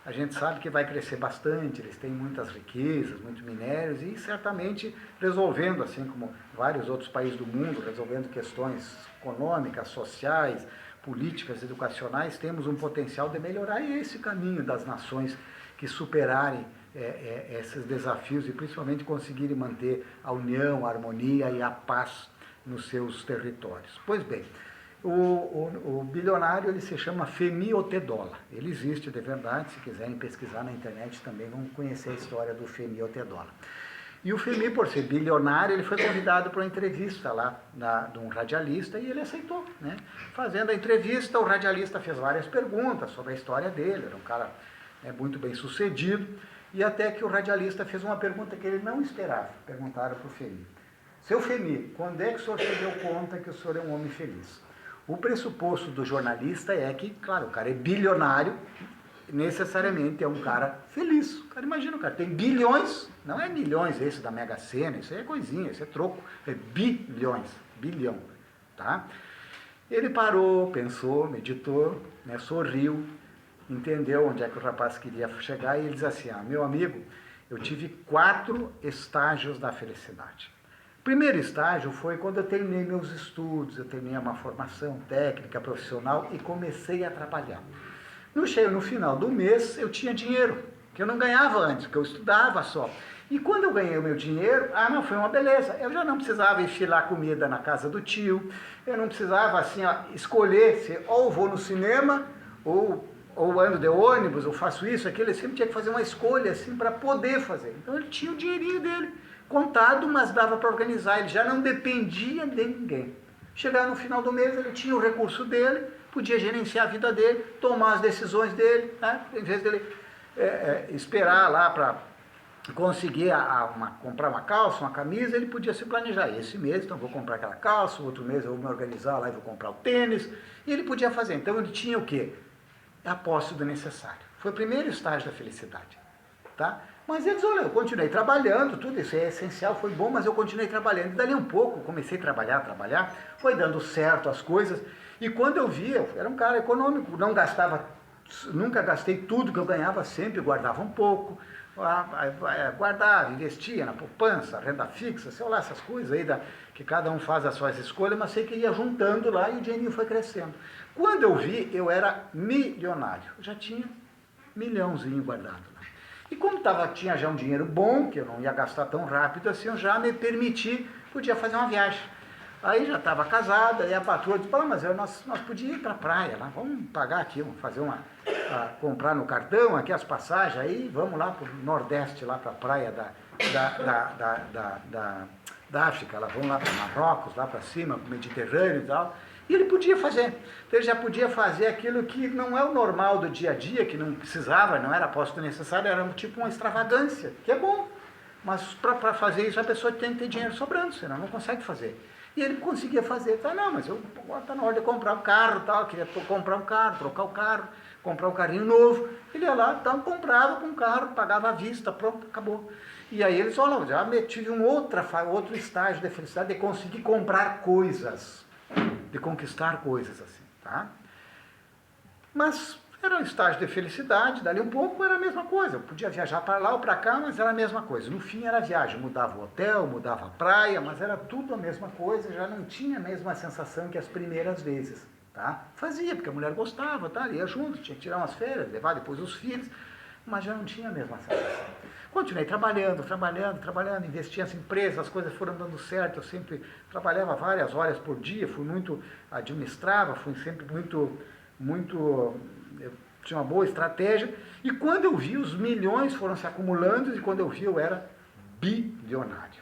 a gente sabe que vai crescer bastante, eles têm muitas riquezas, muitos minérios e certamente resolvendo, assim como vários outros países do mundo, resolvendo questões econômicas, sociais, políticas, educacionais, temos um potencial de melhorar esse caminho das nações que superarem esses desafios e principalmente conseguirem manter a união, a harmonia e a paz nos seus territórios. Pois bem, o bilionário ele se chama Femi Otedola. Ele existe de verdade, se quiserem pesquisar na internet também vão conhecer a história do Femi Otedola. E o Femi, por ser bilionário, ele foi convidado para uma entrevista lá de um radialista e ele aceitou, né? Fazendo a entrevista, o radialista fez várias perguntas sobre a história dele, era um cara muito bem sucedido, e até que o radialista fez uma pergunta que ele não esperava. Perguntaram para o Femi: seu Femi, quando é que o senhor se deu conta que o senhor é um homem feliz? O pressuposto do jornalista é que, claro, o cara é bilionário, necessariamente é um cara feliz. O cara, imagina, o cara tem bilhões, não é milhões esse da Mega Sena, isso aí é coisinha, isso é troco, é bilhões, bilhão, tá? Ele parou, pensou, meditou, né, sorriu, entendeu onde é que o rapaz queria chegar e ele diz assim: meu amigo, eu tive 4 estágios da felicidade. O primeiro estágio foi quando eu terminei meus estudos, eu terminei uma formação técnica, profissional e comecei a trabalhar. No final do mês eu tinha dinheiro, que eu não ganhava antes, porque eu estudava só. E quando eu ganhei o meu dinheiro, não, foi uma beleza. Eu já não precisava enfilar comida na casa do tio, eu não precisava assim, escolher se ou vou no cinema, ou ando de ônibus, ou faço isso, aquilo. Eu sempre tinha que fazer uma escolha assim para poder fazer. Então ele tinha o dinheirinho dele contado, mas dava para organizar, ele já não dependia de ninguém. Chegava no final do mês, ele tinha o recurso dele, podia gerenciar a vida dele, tomar as decisões dele, né? Em vez dele esperar lá para conseguir comprar uma calça, uma camisa, ele podia se planejar. Esse mês, então, vou comprar aquela calça, o outro mês eu vou me organizar lá e vou comprar o tênis, e ele podia fazer. Então, ele tinha o quê? A posse do necessário. Foi o primeiro estágio da felicidade, tá? Mas eles, olha, eu continuei trabalhando, tudo isso é essencial, foi bom, mas eu continuei trabalhando. E dali um pouco, comecei a trabalhar, foi dando certo as coisas. E quando eu via, eu era um cara econômico, não gastava, nunca gastei tudo que eu ganhava, sempre guardava um pouco, guardava, investia na poupança, renda fixa, sei lá, essas coisas aí, que cada um faz as suas escolhas, mas sei que ia juntando lá e o dinheirinho foi crescendo. Quando eu vi, eu era milionário, eu já tinha milhãozinho guardado lá. E como tinha já um dinheiro bom, que eu não ia gastar tão rápido assim, eu já me permiti, podia fazer uma viagem. Aí já estava casada, e a patroa disse: mas nós podíamos ir para a praia lá, vamos pagar aqui, vamos fazer comprar no cartão aqui as passagens, aí vamos lá para o Nordeste, lá para a praia da África, lá, vamos lá para Marrocos, lá para cima, para o Mediterrâneo e tal. E ele podia fazer, então ele já podia fazer aquilo que não é o normal do dia a dia, que não precisava, não era posto necessário, era tipo uma extravagância, que é bom, mas para fazer isso a pessoa tem que ter dinheiro sobrando, senão não consegue fazer. E ele conseguia fazer, não, mas agora está na hora de comprar um carro, tal, queria comprar um carro, trocar o carro, comprar um carrinho novo. Ele ia lá, então comprava com um carro, pagava à vista, pronto, acabou. E aí eles falaram: já tive outro estágio de felicidade, de conseguir comprar coisas, de conquistar coisas assim, tá? Mas era um estágio de felicidade, dali um pouco era a mesma coisa, eu podia viajar para lá ou para cá, mas era a mesma coisa. No fim era a viagem, mudava o hotel, mudava a praia, mas era tudo a mesma coisa, já não tinha a mesma sensação que as primeiras vezes, tá? Fazia, porque a mulher gostava, tá? Ia junto, tinha que tirar umas férias, levar depois os filhos, mas já não tinha a mesma sensação. Continuei trabalhando, investia nas empresas, as coisas foram dando certo, eu sempre trabalhava várias horas por dia, administrava, fui sempre eu tinha uma boa estratégia, e quando eu vi, os milhões foram se acumulando, e quando eu vi, eu era bilionário.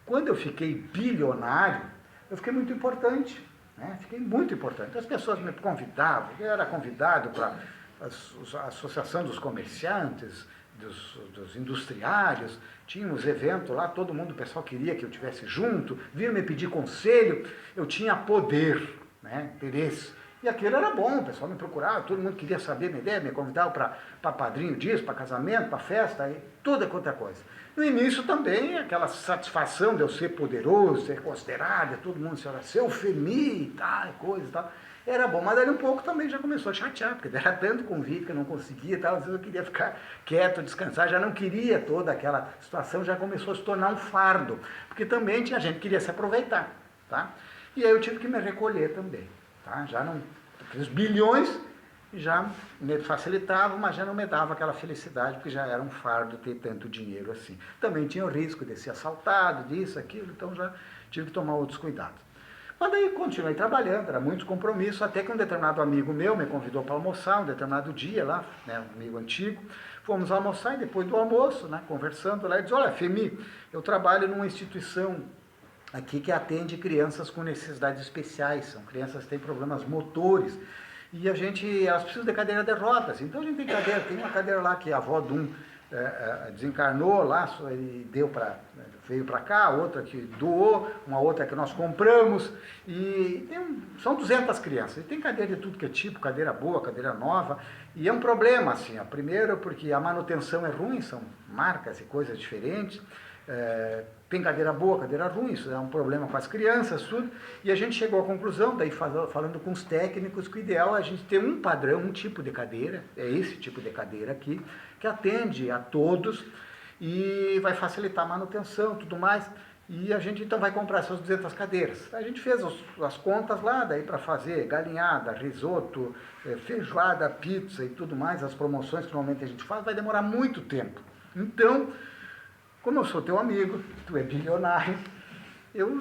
Quando eu fiquei bilionário, eu fiquei muito importante, né? Fiquei muito importante. As pessoas me convidavam, eu era convidado para a Associação dos Comerciantes, dos industriários, tínhamos eventos lá, todo mundo, o pessoal queria que eu estivesse junto, vinham me pedir conselho, eu tinha poder, né? Interesse. E aquilo era bom, o pessoal me procurava, todo mundo queria saber minha ideia, me convidava para padrinho disso, para casamento, para festa, e toda outra coisa. No início também, aquela satisfação de eu ser poderoso, ser considerado, todo mundo, seu Femi, e tal, coisa e tal. Era bom, mas daí um pouco também já começou a chatear, porque era tanto convite que eu não conseguia, tal, às vezes eu queria ficar quieto, descansar, já não queria toda aquela situação, já começou a se tornar um fardo, porque também tinha gente que queria se aproveitar, tá? E aí eu tive que me recolher também, tá? Já não, aqueles bilhões já me facilitavam, mas já não me dava aquela felicidade, porque já era um fardo ter tanto dinheiro assim. Também tinha o risco de ser assaltado, disso, aquilo, então já tive que tomar outros cuidados. Mas daí continuei trabalhando, era muito compromisso, até que um determinado amigo meu me convidou para almoçar, um determinado dia lá, né, um amigo antigo, fomos almoçar e depois do almoço, né, conversando lá, ele disse, olha, Femi, eu trabalho numa instituição aqui que atende crianças com necessidades especiais, são crianças que têm problemas motores, e elas precisam de cadeira de rodas, então a gente tem uma cadeira lá que a avó de um desencarnou lá, ele veio para cá, outra que doou, uma outra que nós compramos, e são 200 crianças, e tem cadeira de tudo que é tipo, cadeira boa, cadeira nova, e é um problema assim, ó, primeiro porque a manutenção é ruim, são marcas e coisas diferentes, tem cadeira boa, cadeira ruim, isso é um problema com as crianças, tudo, e a gente chegou à conclusão, daí falando com os técnicos, que o ideal é a gente ter um padrão, um tipo de cadeira, é esse tipo de cadeira aqui, que atende a todos e vai facilitar a manutenção, tudo mais, e a gente então vai comprar essas 200 cadeiras. A gente fez as contas lá, daí para fazer galinhada, risoto, feijoada, pizza e tudo mais, as promoções que normalmente a gente faz, vai demorar muito tempo. Então, como eu sou teu amigo, tu é bilionário,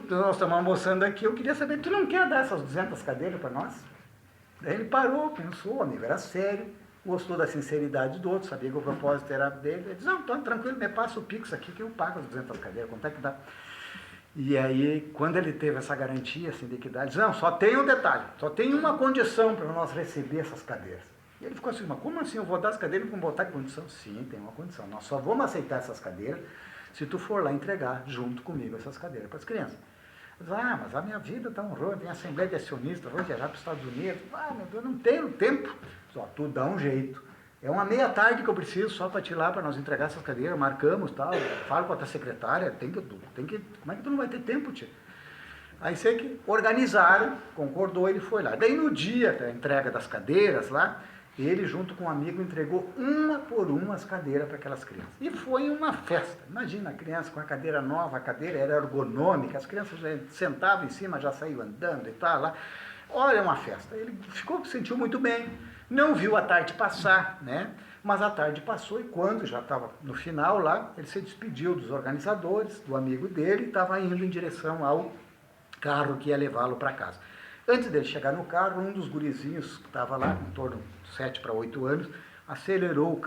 nós estamos almoçando aqui, eu queria saber, tu não quer dar essas 200 cadeiras para nós? Daí ele parou, pensou, o amigo era sério, gostou da sinceridade do outro, sabia que o propósito era dele, ele disse, não, então tranquilo, me passa o Pix aqui que eu pago as 200 cadeiras, quanto é que dá? E aí, quando ele teve essa garantia assim, de que dá, ele disse, não, só tem um detalhe, só tem uma condição para nós receber essas cadeiras. E ele ficou assim, mas como assim eu vou dar as cadeiras e não botar condição? Sim, tem uma condição, nós só vamos aceitar essas cadeiras se tu for lá entregar junto comigo essas cadeiras para as crianças. Ele disse, mas a minha vida está um rolo, tem assembleia de acionistas, vou viajar para os Estados Unidos, meu Deus, não tenho tempo. Só tu dá um jeito. É uma meia tarde que eu preciso só para te ir lá, para nós entregar essas cadeiras, marcamos tal, falo com a tua secretária, como é que tu não vai ter tempo, tio? Aí sei que organizaram, concordou, ele foi lá. Daí no dia da entrega das cadeiras lá, ele junto com um amigo entregou uma por uma as cadeiras para aquelas crianças. E foi uma festa. Imagina a criança com a cadeira nova, a cadeira era ergonômica, as crianças já sentavam em cima, já saíam andando e tal lá. Olha, uma festa. Ele sentiu muito bem. Não viu a tarde passar, né? Mas a tarde passou e quando já estava no final lá, ele se despediu dos organizadores, do amigo dele, e estava indo em direção ao carro que ia levá-lo para casa. Antes dele chegar no carro, um dos gurizinhos que estava lá, em torno de 7 para 8 anos, acelerou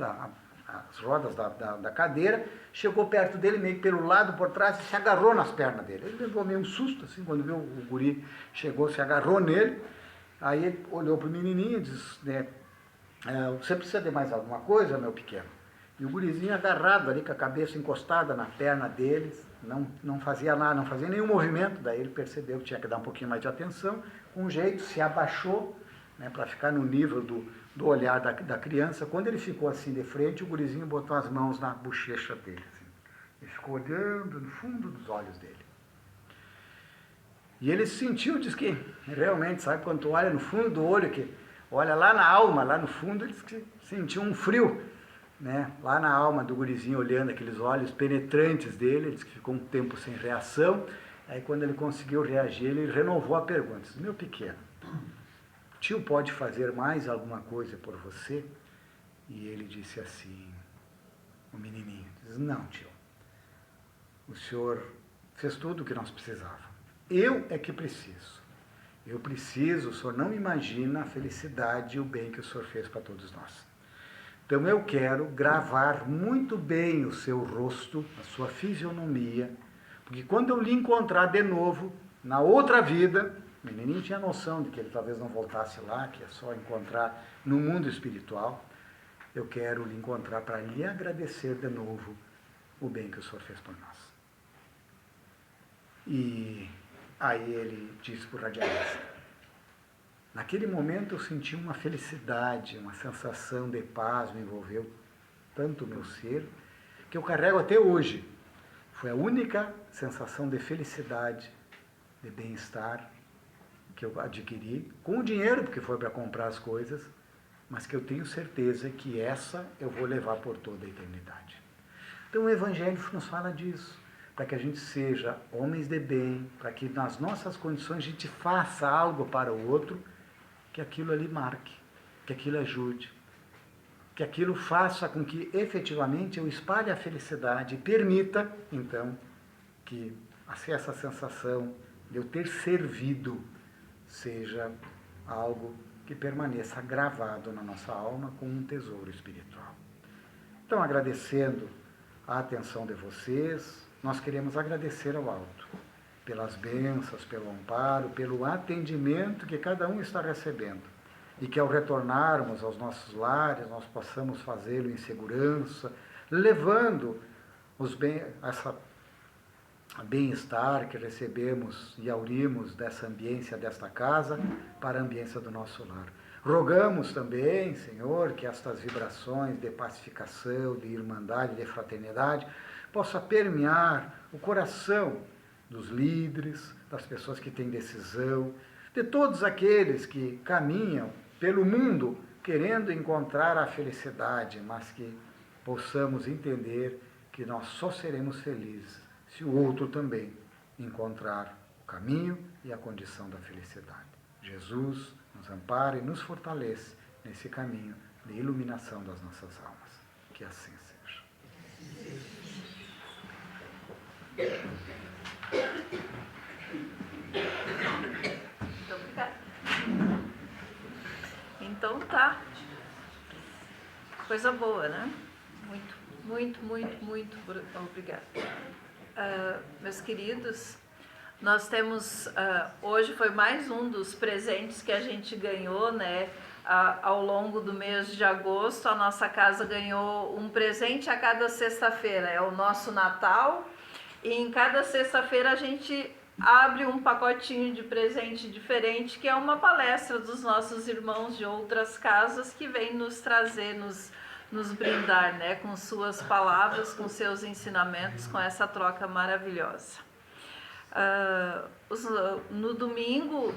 as rodas da cadeira, chegou perto dele, meio pelo lado, por trás, e se agarrou nas pernas dele. Ele levou meio um susto, assim, quando viu o guri chegou, se agarrou nele. Aí ele olhou para o menininho e disse, né, você precisa de mais alguma coisa, meu pequeno? E o gurizinho agarrado ali, com a cabeça encostada na perna deles, não fazia nada, não fazia nenhum movimento. Daí ele percebeu que tinha que dar um pouquinho mais de atenção, com um jeito, se abaixou, né, para ficar no nível do olhar da criança. Quando ele ficou assim de frente, o gurizinho botou as mãos na bochecha dele, assim, e ficou olhando no fundo dos olhos dele. E ele sentiu, diz que realmente, sabe, quando tu olha no fundo do olho, que olha lá na alma, lá no fundo, ele diz que sentiu um frio, né, lá na alma do gurizinho, olhando aqueles olhos penetrantes dele. Ele disse que ficou um tempo sem reação. Aí quando ele conseguiu reagir, ele renovou a pergunta, disse, meu pequeno, tio pode fazer mais alguma coisa por você? E ele disse assim, o menininho, diz, não, tio, o senhor fez tudo o que nós precisávamos. Eu é que preciso. Eu preciso, o senhor não imagina a felicidade e o bem que o senhor fez para todos nós. Então eu quero gravar muito bem o seu rosto, a sua fisionomia, porque quando eu lhe encontrar de novo, na outra vida, o menininho tinha noção de que ele talvez não voltasse lá, que é só encontrar no mundo espiritual, eu quero lhe encontrar para lhe agradecer de novo o bem que o senhor fez por nós. E aí ele disse para o radialista, naquele momento eu senti uma felicidade, uma sensação de paz, me envolveu tanto o meu ser, que eu carrego até hoje. Foi a única sensação de felicidade, de bem-estar que eu adquiri, com o dinheiro, porque foi para comprar as coisas, mas que eu tenho certeza que essa eu vou levar por toda a eternidade. Então o Evangelho nos fala disso, para que a gente seja homens de bem, para que nas nossas condições a gente faça algo para o outro, que aquilo ali marque, que aquilo ajude, que aquilo faça com que efetivamente eu espalhe a felicidade e permita, então, que essa sensação de eu ter servido seja algo que permaneça gravado na nossa alma como um tesouro espiritual. Então, agradecendo a atenção de vocês, nós queremos agradecer ao alto pelas bênçãos, pelo amparo, pelo atendimento que cada um está recebendo e que ao retornarmos aos nossos lares nós possamos fazê-lo em segurança, levando essa bem-estar que recebemos e aurimos dessa ambiência desta casa para a ambiência do nosso lar. Rogamos também, Senhor, que estas vibrações de pacificação, de irmandade, de fraternidade, possa permear o coração dos líderes, das pessoas que têm decisão, de todos aqueles que caminham pelo mundo querendo encontrar a felicidade, mas que possamos entender que nós só seremos felizes se o outro também encontrar o caminho e a condição da felicidade. Jesus nos ampara e nos fortalece nesse caminho de iluminação das nossas almas. Que assim seja. Muito obrigada. Então tá. Coisa boa, né? Muito obrigada. Meus queridos, nós temos, hoje foi mais um dos presentes que a gente ganhou, né? Ao longo do mês de agosto, a nossa casa ganhou um presente a cada sexta-feira, é o nosso Natal, e em cada sexta-feira a gente abre um pacotinho de presente diferente, que é uma palestra dos nossos irmãos de outras casas que vem nos trazer, nos brindar, né, com suas palavras, com seus ensinamentos, com essa troca maravilhosa. No domingo,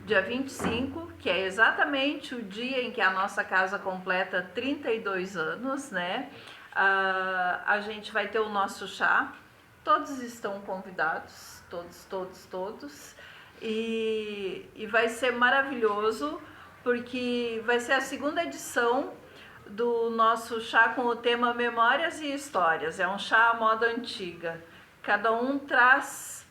dia 25, que é exatamente o dia em que a nossa casa completa 32 anos, né, a gente vai ter o nosso chá. Todos estão convidados, todos, e vai ser maravilhoso, porque vai ser a segunda edição do nosso chá com o tema Memórias e Histórias. É um chá à moda antiga. Cada um traz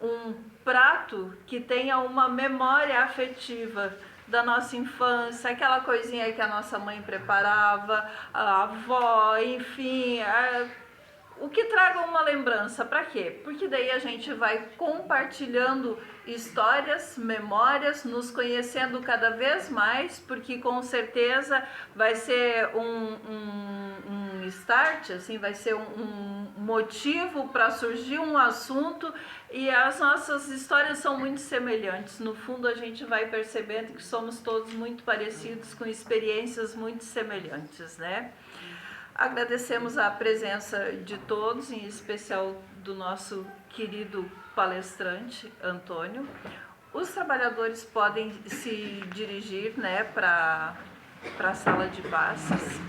um prato que tenha uma memória afetiva da nossa infância, aquela coisinha que a nossa mãe preparava, a avó, enfim, o que traga uma lembrança. Para quê? Porque daí a gente vai compartilhando histórias, memórias, nos conhecendo cada vez mais, porque com certeza vai ser um start, assim, vai ser um motivo para surgir um assunto, e as nossas histórias são muito semelhantes. No fundo, a gente vai percebendo que somos todos muito parecidos, com experiências muito semelhantes, né? Agradecemos a presença de todos, em especial do nosso querido palestrante, Antônio. Os trabalhadores podem se dirigir, né, para a sala de passes.